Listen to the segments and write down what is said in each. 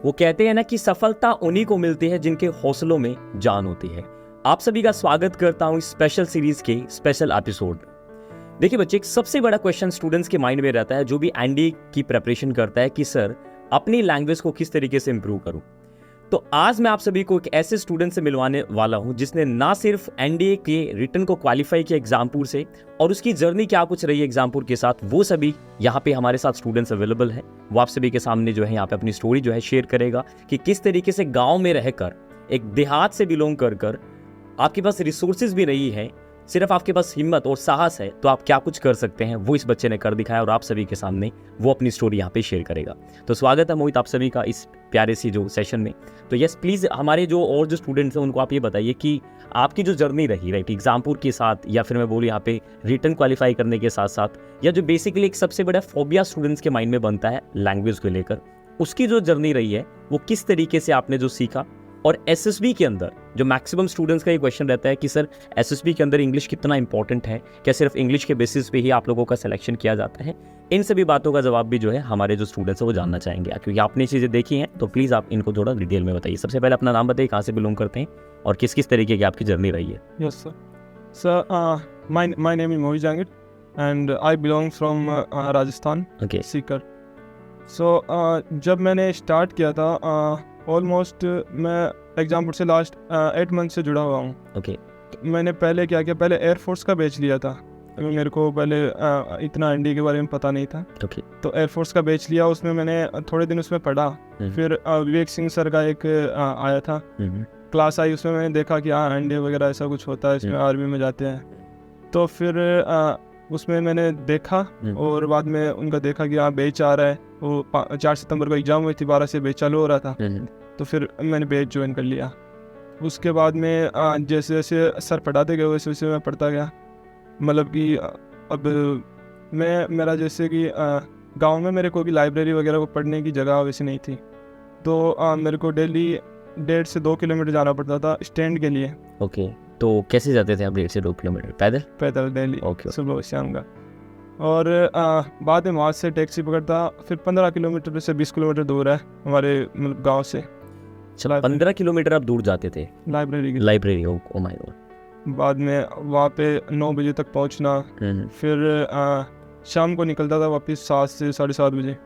वो कहते हैं ना कि सफलता उन्हीं को मिलती है जिनके हौसलों में जान होती है। आप सभी का स्वागत करता हूं इस स्पेशल सीरीज के स्पेशल एपिसोड में। देखिए बच्चे, एक सबसे बड़ा क्वेश्चन स्टूडेंट्स के माइंड में रहता है जो भी एनडीए की प्रिपरेशन करता है कि सर अपनी लैंग्वेज को किस तरीके से इंप्रूव करूं। तो आज मैं आप सभी को एक ऐसे स्टूडेंट से मिलवाने वाला हूं जिसने ना सिर्फ एनडीए के रिटन को क्वालिफाई किया एग्जामपुर से और उसकी जर्नी क्या कुछ रही है एग्जामपुर के साथ, वो सभी यहाँ पे हमारे साथ स्टूडेंट्स अवेलेबल हैं। वो आप सभी के सामने जो है यहाँ पे अपनी स्टोरी जो है शेयर करेगा कि किस तरीके से गाँव में रहकर, एक देहात से बिलोंग कर आपके पास रिसोर्सेज भी नहीं है, सिर्फ आपके पास हिम्मत और साहस है, तो आप क्या कुछ कर सकते हैं वो इस बच्चे ने कर दिखाया और आप सभी के सामने वो अपनी स्टोरी यहाँ पे शेयर करेगा। तो स्वागत है मोहित आप सभी का इस प्यारे सी जो सेशन में। तो यस प्लीज़ हमारे जो और जो स्टूडेंट्स हैं उनको आप ये बताइए कि आपकी जो जर्नी रही राइट एग्जामपुर के साथ, या फिर मैं बोलूँ यहाँ पे रिटन क्वालिफाई करने के साथ साथ, या जो बेसिकली एक सबसे बड़ा फोबिया स्टूडेंट्स के माइंड में बनता है लैंग्वेज को लेकर, उसकी जो जर्नी रही है वो किस तरीके से आपने जो सीखा। और एसएसबी के अंदर जो मैक्सिमम स्टूडेंट्स का ये क्वेश्चन रहता है कि सर एसएसबी के अंदर इंग्लिश कितना इंपॉर्टेंट है, क्या सिर्फ इंग्लिश के बेसिस पे ही आप लोगों का सिलेक्शन किया जाता है, इन सभी बातों का जवाब भी जो है हमारे जो स्टूडेंट्स हैं वो जानना चाहेंगे, क्योंकि आपने चीज़ें देखी हैं। तो प्लीज़ आप इनको थोड़ा डिटेल में बताइए। सबसे पहले अपना नाम बताइए, कहाँ से बिलोंग करते हैं और किस किस तरीके की आपकी जर्नी रही है। Yes, sir. Sir, my name is Mohit Jangir, and I belong from Rajasthan, okay Sikar. So, जब मैंने स्टार्ट किया था, ऑलमोस्ट मैं एग्जामपुर से लास्ट 8 मंथ से जुड़ा हुआ हूँ. ओके मैंने पहले क्या किया, पहले एयरफोर्स का बैच लिया था, क्योंकि मेरे को पहले इतना एनडी के बारे में पता नहीं था. ओके तो एयरफोर्स का बैच लिया, उसमें मैंने थोड़े दिन उसमें पढ़ा. फिर विवेक सिंह सर का एक आया था क्लास आई, उसमें मैंने देखा कि हाँ एनडी वगैरह ऐसा कुछ होता है, इसमें आर्मी में जाते हैं. तो फिर उसमें मैंने देखा और बाद में उनका देखा कि हाँ बैच आ रहा है. वो 4 सितंबर को एग्ज़ाम हुई थी, 12 से बैच चालू हो रहा था. तो फिर मैंने बैच ज्वाइन कर लिया. उसके बाद में जैसे जैसे सर पढ़ाते गए वैसे वैसे मैं पढ़ता गया. मतलब कि अब मेरा जैसे कि गांव में मेरे को भी लाइब्रेरी वगैरह को पढ़ने की जगह वैसे नहीं थी, तो मेरे को डेली 1.5 से 2 किलोमीटर जाना पड़ता था स्टैंड के लिए. ओके तो कैसे जाते थे आप 1.5 से 2 किलोमीटर पैदल डेली, ओके सुबह शाम का. और बाद में वहाँ से टैक्सी पकड़ता. फिर 15 किलोमीटर से 20 किलोमीटर दूर है हमारे मतलब गाँव से. चलो 15 किलोमीटर आप दूर जाते थे लाइब्रेरी की. लाइब्रेरी। Oh my God. बाद में वहाँ पे 9 बजे तक पहुँचना. फिर शाम को निकलता था वापस 7 से 7:30 बजे.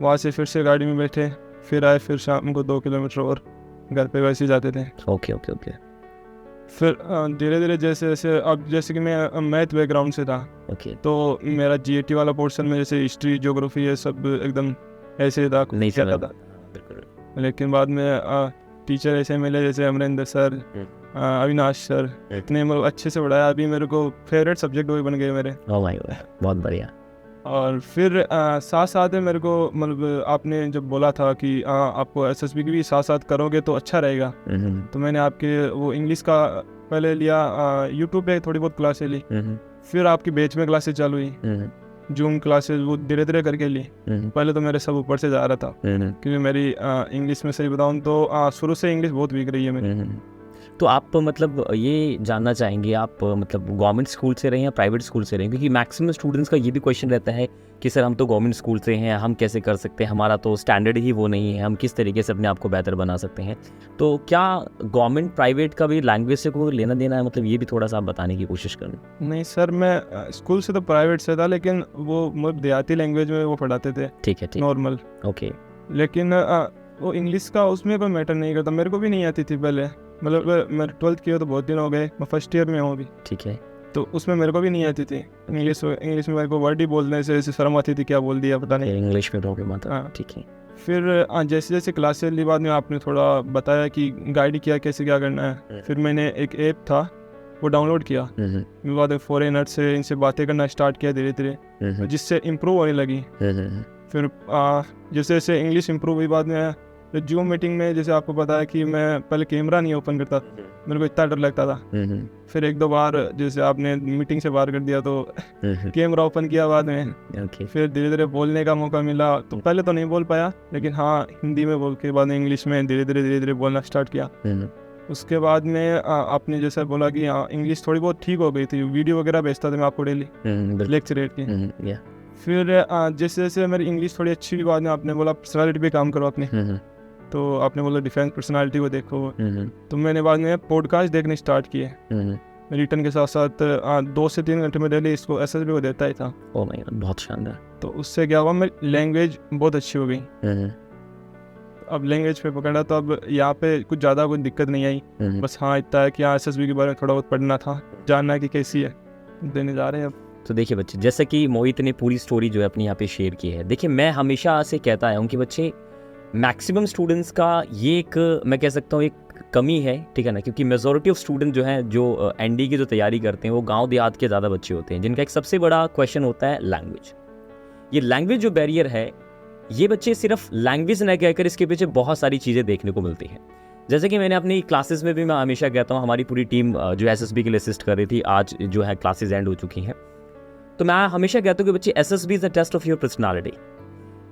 वहाँ से फिर से गाड़ी में बैठे, फिर आए, फिर शाम को 2 किलोमीटर और घर पे वैसे ही जाते थे. ओके ओके ओके फिर धीरे धीरे जैसे जैसे अब जैसे कि मैं मैथ बैकग्राउंड से था, ओके तो मेरा जीएटी वाला पोर्शन में जैसे हिस्ट्री ज्योग्राफी ये सब एकदम ऐसे था, नहीं जाता समझ था. बिल्कुल। लेकिन बाद में टीचर ऐसे मिले जैसे अमरिंदर सर, अविनाश सर, इतने मतलब अच्छे से पढ़ाया. अभी मेरे को फेवरेट सब्जेक्ट वही बन गए मेरे. ओ माय गॉड, बहुत बढ़िया। और फिर साथ साथ में मेरे को मतलब आपने जब बोला था कि आपको एसएसबी की भी साथ साथ करोगे तो अच्छा रहेगा, तो मैंने आपके वो इंग्लिश का पहले लिया, यूट्यूब पे थोड़ी बहुत क्लासेस ली. फिर आपकी बैच में क्लासेस चालू हुई, जूम क्लासेस, वो धीरे धीरे करके ली. पहले तो मेरे सब ऊपर से जा रहा था, क्योंकि मेरी इंग्लिश में सही बताऊँ तो शुरू से इंग्लिश बहुत वीक रही है मेरी. तो आप मतलब ये जानना चाहेंगे आप मतलब गवर्नमेंट स्कूल से रहे हैं या प्राइवेट स्कूल से रहे हैं, क्योंकि मैक्सिमम स्टूडेंट्स का ये भी क्वेश्चन रहता है कि सर हम तो गवर्नमेंट स्कूल से हैं, हम कैसे कर सकते हैं, हमारा तो स्टैंडर्ड ही वो नहीं है, हम किस तरीके से अपने आप को बेहतर बना सकते हैं। तो क्या गवर्नमेंट प्राइवेट का भी लैंग्वेज से कोई लेना देना है, मतलब ये भी थोड़ा सा आप बताने की कोशिश करें। नहीं सर, मैं स्कूल से तो प्राइवेट से था, लेकिन वो मतलब देहाती लैंग्वेज में वो पढ़ाते थे. ठीक है नॉर्मल. ओके लेकिन वो इंग्लिश का उसमें कोई मैटर नहीं करता. मेरे को भी नहीं आती थी पहले, मतलब मैं 12th किया तो बहुत दिन हो गए, मैं फर्स्ट ईयर में हूँ अभी. ठीक है। तो उसमें मेरे को भी नहीं आती थी इंग्लिश में मेरे को वर्ड ही बोलने से ऐसे शर्म आती थी, क्या बोल दिया पता नहीं. इंग्लिश में प्रॉब्लम आता है। हाँ. ठीक है। फिर जैसे जैसे क्लासेस ली, बाद में आपने थोड़ा बताया कि गाइड किया कैसे क्या करना है. फिर मैंने एक ऐप था वो डाउनलोड किया. फिर बाद में फॉरेनर से इनसे बातें करना स्टार्ट किया धीरे धीरे, जिससे इम्प्रूव होने लगी. फिर जैसे जैसे इंग्लिश इम्प्रूव हुई, बाद में जूम मीटिंग में जैसे आपको पता है कि मैं पहले कैमरा नहीं ओपन करता, मेरे को इतना डर लगता था. फिर 1-2 बार जैसे आपने मीटिंग से बाहर कर दिया तो कैमरा ओपन किया बाद में. फिर धीरे धीरे बोलने का मौका मिला. तो पहले तो नहीं बोल पाया, लेकिन हाँ हिंदी में बोल के बाद में इंग्लिश में धीरे धीरे बोलना स्टार्ट किया. उसके बाद में आपने जैसा बोला कि हाँ इंग्लिश थोड़ी बहुत ठीक हो गई थी. वीडियो वगैरह भेजता था मैं आपको डेली लेक्चर रेट की. फिर जैसे जैसे मेरी इंग्लिश थोड़ी अच्छी हुई, बाद में आपने बोला पर्सनालिटी पे काम करो अपने. तो आपने बोला डिफेंस पर्सनालिटी को देखो, तो मैंने बाद में पॉडकास्ट देखने स्टार्ट किए रिटर्न के साथ साथ। 2 से 3 घंटे में डेली इसको SSB को देता ही था। ओह माय गॉड, बहुत शानदार। तो उससे क्या हुआ, मेरी लैंग्वेज बहुत अच्छी हो गई। अब लैंग्वेज पे पकड़ा तो अब यहाँ पे कुछ ज़्यादा कोई दिक्कत नहीं आई। बस हाँ इतना है कि यहाँ SSB के बारे में थोड़ा बहुत पढ़ना था, जानना है कि कैसी है, देने जा रहे हैं अब। तो देखिए बच्चे, जैसा कि मोहित ने पूरी स्टोरी जो है अपनी यहाँ पे शेयर की है, देखिए मैं हमेशा से कहता आया हूँ कि बच्चे मैक्सिमम स्टूडेंट्स का ये एक, मैं कह सकता हूँ एक कमी है, ठीक है ना, क्योंकि मेजॉरिटी ऑफ स्टूडेंट जो हैं जो ND की जो तैयारी करते हैं वो गांव देहात के ज़्यादा बच्चे होते हैं, जिनका एक सबसे बड़ा क्वेश्चन होता है लैंग्वेज। ये लैंग्वेज जो बैरियर है, ये बच्चे सिर्फ लैंग्वेज न कहकर इसके पीछे बहुत सारी चीज़ें देखने को मिलती हैं। जैसे कि मैंने अपनी क्लासेस में भी मैं हमेशा कहता हूँ, हमारी पूरी टीम जो SSB के लिए असिस्ट कर रही थी, आज जो है क्लासेस एंड हो चुकी हैं, तो मैं हमेशा कहता हूँ कि बच्चे SSB is the test of your personality.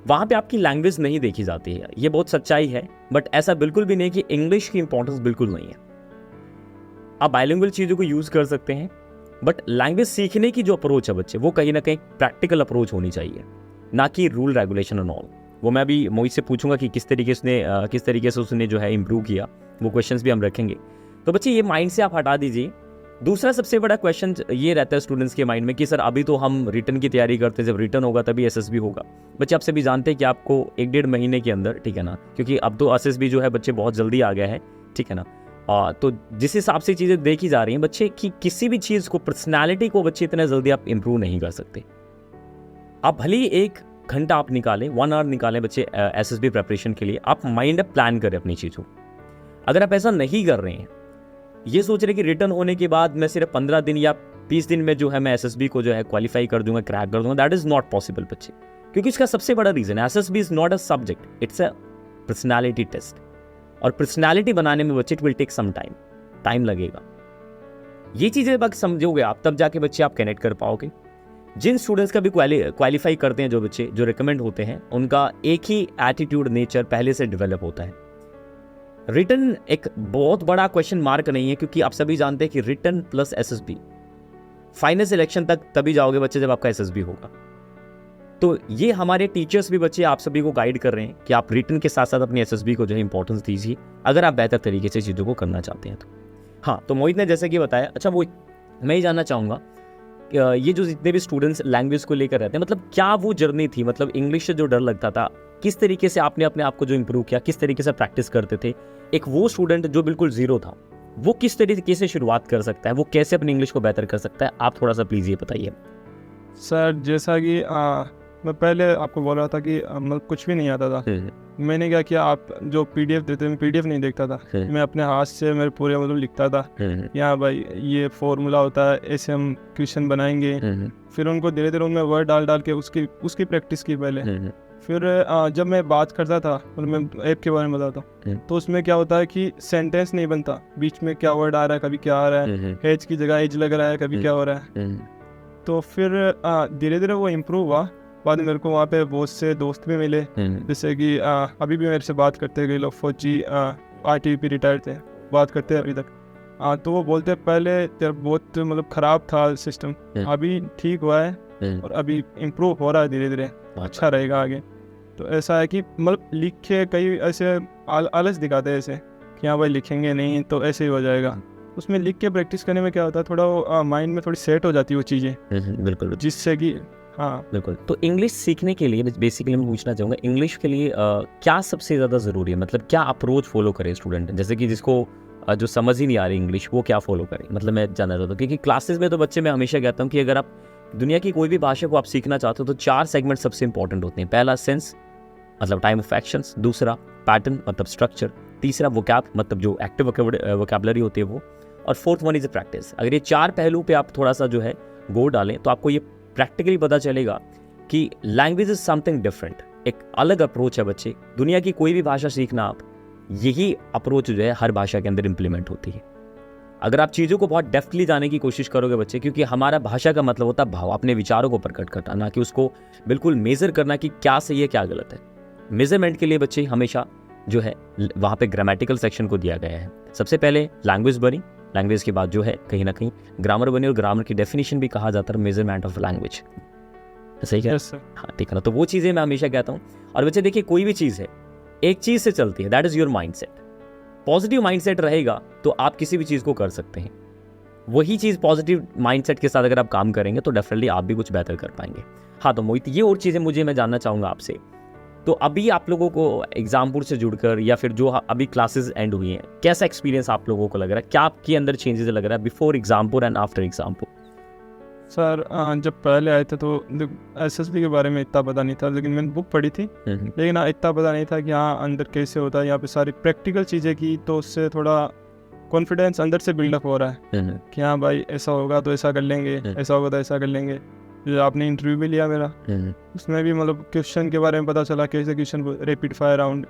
वहाँ पे आपकी लैंग्वेज नहीं देखी जाती है, ये बहुत सच्चाई है, बट ऐसा बिल्कुल भी नहीं कि इंग्लिश की इंपॉर्टेंस बिल्कुल नहीं है। आप बाइलिंगुअल चीज़ों को यूज़ कर सकते हैं, बट लैंग्वेज सीखने की जो अप्रोच है बच्चे, वो कहीं ना कहीं प्रैक्टिकल अप्रोच होनी चाहिए, ना कि रूल रेगुलेशन एंड ऑल। वो मैं अभी मोहित से पूछूंगा कि किस तरीके से उसने जो है इम्प्रूव किया, वो क्वेश्चंस भी हम रखेंगे। तो बच्चे ये माइंड से आप हटा दीजिए। दूसरा सबसे बड़ा क्वेश्चन ये रहता है स्टूडेंट्स के माइंड में कि सर अभी तो हम रिटर्न की तैयारी करते हैं, जब रिटर्न होगा तभी SSB होगा। बच्चे आप सभी जानते हैं कि आपको 1-1.5 महीने के अंदर, ठीक है ना, क्योंकि अब तो SSB जो है बच्चे बहुत जल्दी आ गया है, ठीक है ना, तो जिस हिसाब से चीज़ें देखी जा रही हैं बच्चे कि किसी भी चीज़ को, पर्सनैलिटी को बच्चे इतना जल्दी आप इम्प्रूव नहीं कर सकते। आप भले ही 1 घंटा आप निकालें, 1 आवर निकालें बच्चे SSB प्रेपरेशन के लिए, आप माइंड अप प्लान करें अपनी चीज़ों। अगर आप ऐसा नहीं कर रहे हैं, ये सोच रहे कि रिटर्न होने के बाद मैं सिर्फ 15 दिन या 20 दिन में जो है मैं SSB को जो है क्वालिफाई कर दूंगा, क्रैक कर दूंगा, दैट इज नॉट पॉसिबल बच्चे। क्योंकि इसका सबसे बड़ा रीजन है, SSB is not a subject, it's a personality test. और पर्सनैलिटी बनाने में बच्चे it will take some time लगेगा। ये चीजें जब समझोगे आप, तब जाके बच्चे आप कनेक्ट कर पाओगे। जिन स्टूडेंट्स का भी क्वालिफाई करते हैं, जो बच्चे जो रिकमेंड होते हैं, उनका एक ही एटीट्यूड, नेचर पहले से डेवलप होता है। रिटर्न एक बहुत बड़ा क्वेश्चन मार्क नहीं है, क्योंकि आप सभी जानते हैं कि return plus SSB final selection तक तभी जाओगे बच्चे जब आपका SSB होगा। तो ये हमारे टीचर्स भी बच्चे आप सभी को गाइड कर रहे हैं कि आप रिटर्न के साथ साथ अपनी SSB को जो है इंपॉर्टेंस दीजिए, अगर आप बेहतर तरीके से चीज़ों को करना चाहते हैं तो। हाँ, तो मोहित ने जैसे कि बताया, अच्छा वो मैं ही जानना चाहूँगा, ये जो जितने भी स्टूडेंट्स लैंग्वेज को लेकर रहते हैं, मतलब क्या वो जर्नी थी, मतलब इंग्लिश से जो डर लगता था, किस तरीके से आपने अपने आप को जो इम्प्रूव किया, किस तरीके से प्रैक्टिस करते थे? एक वो स्टूडेंट जो बिल्कुल जीरो था, वो किस तरीके से शुरुआत कर सकता है, वो कैसे अपनी इंग्लिश को बेहतर कर सकता है? आप थोड़ा सा प्लीज़ ये बताइए। सर जैसा कि मैं पहले आपको बोल रहा था कि मतलब कुछ भी नहीं आता था। मैंने क्या किया, आप जो PDF देते थे, मैं PDF नहीं देखता था, मैं अपने हाथ से मेरे पूरे मतलब लिखता था, यहाँ भाई ये फॉर्मूला होता है, ऐसे हम क्वेश्चन बनाएंगे। फिर उनको धीरे धीरे उनमें वर्ड डाल के उसकी प्रैक्टिस की पहले। फिर जब मैं बात करता था, मतलब मैं ऐप के बारे में बताता हूँ, तो उसमें क्या होता है कि सेंटेंस नहीं बनता, बीच में क्या वर्ड आ रहा है, कभी क्या आ रहा है, एज की जगह एज लग रहा है, कभी क्या हो रहा है। तो फिर धीरे धीरे वो इम्प्रूव हुआ। बाद में मेरे को वहाँ पे बहुत से दोस्त भी मिले, जैसे कि अभी भी मेरे से बात करते हैं, कई लोग फौजी ITBP रिटायर्ड थे, बात करते हैं अभी तक। तो वो बोलते पहले बहुत मतलब ख़राब था सिस्टम, अभी ठीक हुआ है और अभी इम्प्रूव हो रहा है धीरे धीरे, अच्छा रहेगा आगे। तो ऐसा है कि मतलब लिखे कई ऐसे आलस दिखाते हैं ऐसे कि हाँ भाई लिखेंगे नहीं तो ऐसे ही हो जाएगा। उसमें लिख के प्रैक्टिस करने में क्या होता है, थोड़ा माइंड में थोड़ी सेट हो जाती है वो चीज़ें, बिल्कुल, जिससे कि हाँ बिल्कुल। तो इंग्लिश सीखने के लिए बेसिकली मैं पूछना चाहूँगा, इंग्लिश के लिए क्या सबसे ज़्यादा ज़रूरी है, मतलब क्या अप्रोच फॉलो करे स्टूडेंट, जैसे कि जिसको जो समझ ही नहीं आ रही इंग्लिश, वो क्या फॉलो करे, मतलब मैं जानना चाहता हूँ। क्योंकि क्लासेस में तो बच्चे, मैं हमेशा कहता हूँ कि अगर आप दुनिया की कोई भी भाषा को आप सीखना चाहते हो तो 4 सेगमेंट सबसे इंपॉर्टेंट होते हैं। पहला सेंस, मतलब टाइम ऑफ एक्शंस, दूसरा पैटर्न मतलब स्ट्रक्चर, तीसरा वोकैब मतलब जो एक्टिव वोकैबुलरी होती है वो, और फोर्थ वन इज प्रैक्टिस। अगर ये 4 पहलू पे आप थोड़ा सा जो है गौर डालें तो आपको ये प्रैक्टिकली पता चलेगा कि लैंग्वेज इज समथिंग डिफरेंट, एक अलग अप्रोच है बच्चे। दुनिया की कोई भी भाषा सीखना, आप यही अप्रोच जो है हर भाषा के अंदर इंप्लीमेंट होती है। अगर आप चीज़ों को बहुत डेफ्टली जाने की कोशिश करोगे बच्चे, क्योंकि हमारा भाषा का मतलब होता है भाव, अपने विचारों को प्रकट करना, ना कि उसको बिल्कुल मेजर करना कि क्या सही है क्या गलत है। मेजरमेंट के लिए बच्चे हमेशा जो है वहाँ पे ग्रामेटिकल सेक्शन को दिया गया है। सबसे पहले लैंग्वेज बनी, लैंग्वेज के बाद जो है कहीं ना कहीं ग्रामर बनी, और ग्रामर की डेफिनेशन भी कहा जाता है मेजरमेंट ऑफ लैंग्वेज, सही है? हाँ ठीक है ना। तो वो चीज़ें मैं हमेशा कहता हूँ। और बच्चे देखिए, कोई भी चीज़ है, एक चीज़ से चलती है, that is your mindset. Positive mindset रहेगा तो आप किसी भी चीज़ को कर सकते हैं। वही चीज़ पॉजिटिव माइंडसेट के साथ अगर आप काम करेंगे तो डेफिनेटली आप भी कुछ बेहतर कर पाएंगे। हाँ, तो मोहित ये और चीज़ें मैं जानना चाहूँगा आपसे। तो अभी आप लोगों को एग्जामपुर से जुड़कर या फिर जो अभी क्लासेस एंड हुई हैं, कैसा एक्सपीरियंस आप लोगों को लग रहा है? क्या आपके अंदर चेंजेस लग रहा है before Exampur and after Exampur? Sir जब पहले आए थे तो SSB के बारे में इतना पता नहीं था, लेकिन मैंने बुक पढ़ी थी, लेकिन इतना पता नहीं था कि हाँ अंदर कैसे होता है। यहाँ पे सारी प्रैक्टिकल चीज़ें की तो उससे थोड़ा कॉन्फिडेंस अंदर से बिल्डअप हो रहा है कि हाँ भाई ऐसा होगा तो ऐसा कर लेंगे, ऐसा होगा तो ऐसा कर लेंगे। जो आपने इंटरव्यू भी लिया मेरा, उसमें भी मतलब क्वेश्चन के बारे में पता चला, कैसे क्वेश्चन रैपिड फायर राउंड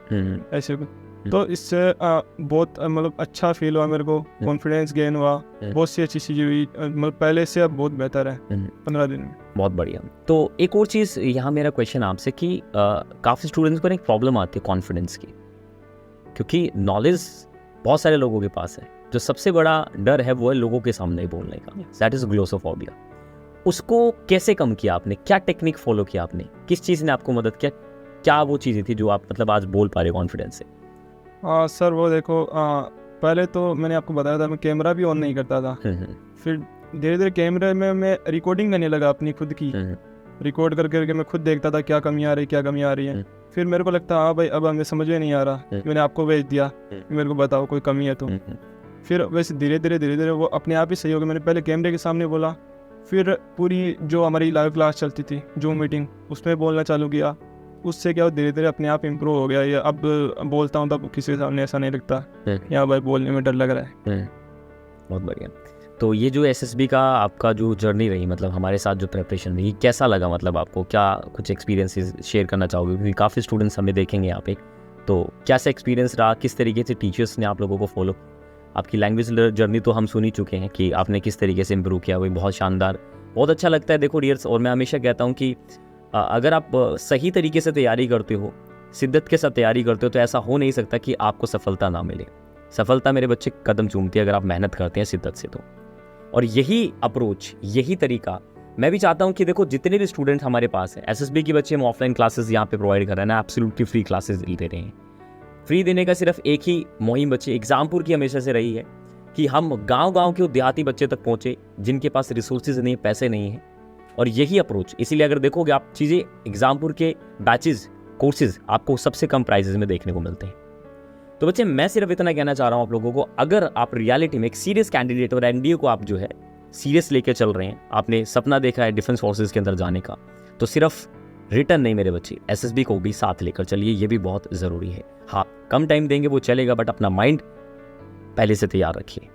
ऐसे। तो इससे बहुत मतलब अच्छा फील हुआ मेरे को, कॉन्फिडेंस गेन हुआ, बहुत सी अच्छी चीज़ें हुई, मतलब पहले से अब बहुत बेहतर है 15 दिन में। बहुत बढ़िया। तो एक और चीज़ यहाँ मेरा क्वेश्चन आपसे कि काफ़ी स्टूडेंट्स को एक प्रॉब्लम आती है कॉन्फिडेंस की, क्योंकि नॉलेज बहुत सारे लोगों के पास है, जो सबसे बड़ा डर है वो है लोगों के सामने बोलने का, दैट इज़ ग्लोसोफोबिया। उसको कैसे कम किया आपने? क्या टेक्निक फॉलो किया आपने? किस चीज़ ने आपको मदद किया? क्या वो चीज़ें थी जो आप मतलब आज बोल पा रहे कॉन्फिडेंस से? सर वो देखो, पहले तो मैंने आपको बताया था मैं कैमरा भी ऑन नहीं करता था। फिर धीरे धीरे कैमरे में मैं रिकॉर्डिंग करने लगा अपनी खुद की, रिकॉर्ड करके मैं खुद देखता था क्या कमी आ रही है। फिर मेरे को लगता हाँ भाई अब हमें समझ में नहीं आ रहा, मैंने आपको भेज दिया, मेरे को बताओ कोई कमी है तो। फिर वैसे धीरे धीरे वो अपने आप ही सही हो गया। मैंने पहले कैमरे के सामने बोला, फिर पूरी जो हमारी लाइव क्लास चलती थी जूम मीटिंग, उसमें बोलना चालू किया। उससे क्या धीरे धीरे अपने आप इम्प्रूव हो गया। ये अब बोलता हूँ तब किसी के सामने ऐसा नहीं लगता यहाँ भाई बोलने में डर लग रहा है। बहुत बढ़िया। तो ये जो SSB का आपका जो जर्नी रही, मतलब हमारे साथ जो प्रिपरेशन रही, कैसा लगा? मतलब आपको क्या कुछ एक्सपीरियंसेस शेयर करना चाहोगे? क्योंकि काफ़ी स्टूडेंट्स हमें देखेंगे यहाँ पे, तो कैसा एक्सपीरियंस रहा? किस तरीके से टीचर्स ने आप लोगों को फॉलो? आपकी लैंग्वेज जर्नी तो हम सुन ही चुके हैं कि आपने किस तरीके से इम्प्रूव किया, वही बहुत शानदार, बहुत अच्छा लगता है। देखो डियर्स, और मैं हमेशा कहता हूँ कि अगर आप सही तरीके से तैयारी करते हो, शिद्दत के साथ तैयारी करते हो, तो ऐसा हो नहीं सकता कि आपको सफलता ना मिले। सफलता मेरे बच्चे कदम चूमती है अगर आप मेहनत करते हैं शिद्दत से तो। और यही अप्रोच, यही तरीका मैं भी चाहता हूँ कि देखो जितने भी स्टूडेंट हमारे पास है, SSB के बच्चे हम ऑफलाइन क्लासेस यहाँ पे प्रोवाइड कर रहे हैं ना, एब्सोल्युटली फ्री क्लासेस दे रहे हैं। फ्री देने का सिर्फ एक ही मुहिम बच्चे एग्जामपुर की हमेशा से रही है कि हम गांव-गांव के देहाती बच्चे तक पहुंचे जिनके पास रिसोर्सेज नहीं, पैसे नहीं है। और यही अप्रोच, इसीलिए अगर देखोगे आप चीज़ें, एग्जामपुर के बैचेस, कोर्सेज आपको सबसे कम प्राइसेस में देखने को मिलते हैं। तो बच्चे मैं सिर्फ इतना कहना चाह रहा हूँ आप लोगों को, अगर आप रियलिटी में एक सीरियस कैंडिडेट और NDA को आप जो है सीरियस लेके चल रहे हैं, आपने सपना देखा है डिफेंस फोर्सेज के अंदर जाने का, तो सिर्फ रिटर्न नहीं मेरे बच्चे, SSB को भी साथ लेकर चलिए, ये भी बहुत ज़रूरी है। हाँ, कम टाइम देंगे वो चलेगा, बट अपना माइंड पहले से तैयार रखिए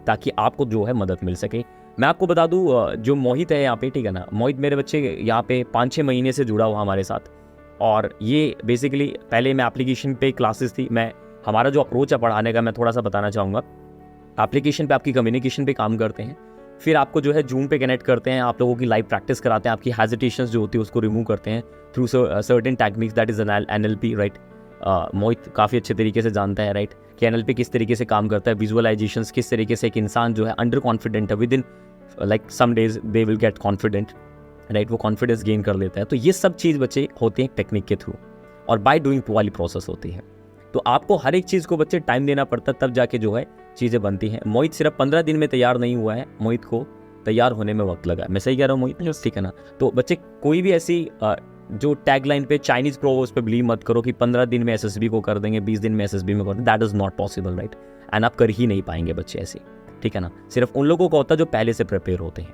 ताकि आपको जो है मदद मिल सके। मैं आपको बता दूं, जो मोहित है यहाँ पे, ठीक है ना, मोहित मेरे बच्चे यहाँ पे 5-6 महीने से जुड़ा हुआ हमारे साथ। और ये बेसिकली पहले मैं एप्लीकेशन पे क्लासेस थी, मैं हमारा जो अप्रोच है पढ़ाने का मैं थोड़ा सा बताना चाहूँगा। एप्लीकेशन पे आपकी कम्युनिकेशन पे काम करते हैं, फिर आपको जो है जूम पे कनेक्ट करते हैं, आप लोगों की लाइव प्रैक्टिस कराते हैं, आपकी हेजिटेशंस जो होती है उसको रिमूव करते हैं through certain techniques, that is NLP, right. Mohit काफ़ी अच्छे तरीके से जानता है, राइट, कि NLP किस तरीके से काम करता है, विजुअलाइजेशंस किस तरीके से एक इंसान जो है अंडर कॉन्फिडेंट है, within like some days they will get confident, right, वो कॉन्फिडेंस गेन कर लेता है। तो ये सब चीज़ बच्चे होते हैं टेक्निक के थ्रू, और बाय डूइंग वाली प्रोसेस होती है। तो आपको हर एक चीज़ को बच्चे टाइम देना पड़ता है, तब जाके जो है चीज़ें बनती हैं। मोहित सिर्फ 15 दिन में तैयार नहीं हुआ है, मोहित को तैयार होने में वक्त लगा है। मैं सही कह रहा हूँ मोहित? ठीक है ना। तो बच्चे कोई भी ऐसी जो टैगलाइन पे चाइनीज प्रोवर्ब्स पे बिलीव मत करो कि 15 दिन में SSB को कर देंगे, 20 दिन में SSB में कर देंगे, that is not possible, right. And आप कर ही नहीं पाएंगे बच्चे ऐसे, ठीक है ना। सिर्फ उन लोगों को होता है जो पहले से प्रिपेयर होते हैं,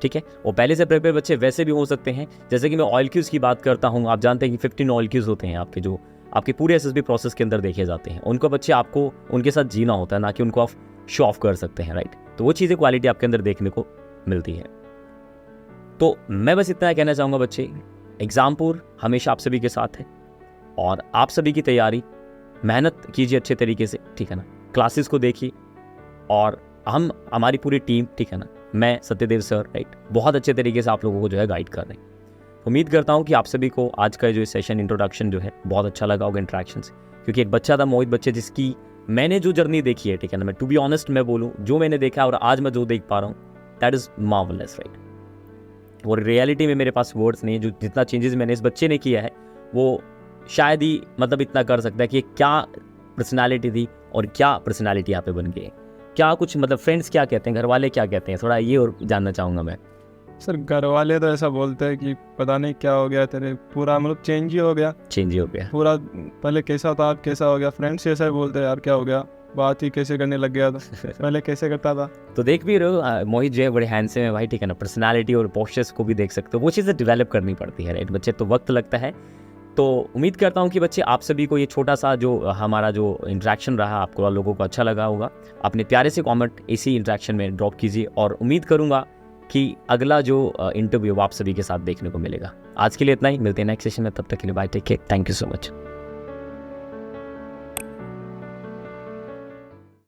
ठीक है। वो पहले से प्रिपेयर बच्चे वैसे भी हो सकते हैं, जैसे कि मैं ऑयल क्यूज की बात करता हूँ, आप जानते हैं कि 15 ऑयल क्यूज होते हैं आपके, जो आपके पूरे SSB प्रोसेस के अंदर देखे जाते हैं। उनको बच्चे आपको उनके साथ जीना होता है, ना कि उनको आप शो ऑफ कर सकते हैं, राइट। तो वो चीज़ें क्वालिटी आपके अंदर देखने को मिलती है। तो मैं बस इतना कहना चाहूँगा बच्चे, एग्जामपुर हमेशा आप सभी के साथ है, और आप सभी की तैयारी मेहनत कीजिए अच्छे तरीके से, ठीक है ना। क्लासेस को देखिए, और हम हमारी पूरी टीम, ठीक है ना, मैं सत्यदेव सर, राइट, बहुत अच्छे तरीके से आप लोगों को जो है गाइड कर रहे हैं। उम्मीद करता हूँ कि आप सभी को आज का जो सेशन इंट्रोडक्शन जो है बहुत अच्छा लगा होगा, इंटरेक्शंस, क्योंकि एक बच्चा था मोहित बच्चे जिसकी मैंने जो जर्नी देखी है, ठीक है ना, मैं टू बी ऑनेस्ट मैं बोलूँ, जो मैंने देखा और आज मैं जो देख पा रहा हूँ, दैट इज मार्वलस, राइट। और रियलिटी में मेरे पास वर्ड्स नहीं है, जो जितना चेंजेस मैंने इस बच्चे ने किया है वो शायद ही मतलब इतना कर सकता है कि क्या पर्सनालिटी थी और क्या पर्सनालिटी यहाँ पे बन गई है। क्या कुछ मतलब फ्रेंड्स क्या कहते हैं, घर वाले क्या कहते हैं, थोड़ा ये और जानना चाहूँगा मैं। सर घर वाले तो ऐसा बोलते हैं कि पता नहीं क्या हो गया तेरे, पूरा मतलब चेंज ही हो गया, चेंज हो गया। पूरा पहले कैसा था अब कैसा हो गया। फ्रेंड्स ऐसा ही बोलते हैं यार क्या हो गया, बात ही कैसे करने लग गया था, पहले कैसे करता था। तो देख भी रहे हो मोहित जो है बड़े हैंडसम है भाई, ठीक है ना। पर्सनालिटी और पोस्चर्स को भी देख सकते हो, वो चीज़ें डेवलप करनी पड़ती है राइट बच्चे, तो वक्त लगता है। तो उम्मीद करता हूँ कि बच्चे आप सभी को ये छोटा सा जो हमारा जो इंटरेक्शन रहा आपको लोगों को अच्छा लगा होगा। अपने प्यारे से कमेंट इसी इंटरेक्शन में ड्रॉप कीजिए और उम्मीद करूँगा कि अगला जो इंटरव्यू आप सभी के साथ देखने को मिलेगा। आज के लिए इतना ही, मिलते हैं नेक्स्ट सेशन में, तब तक के लिए bye, take care, thank you so much.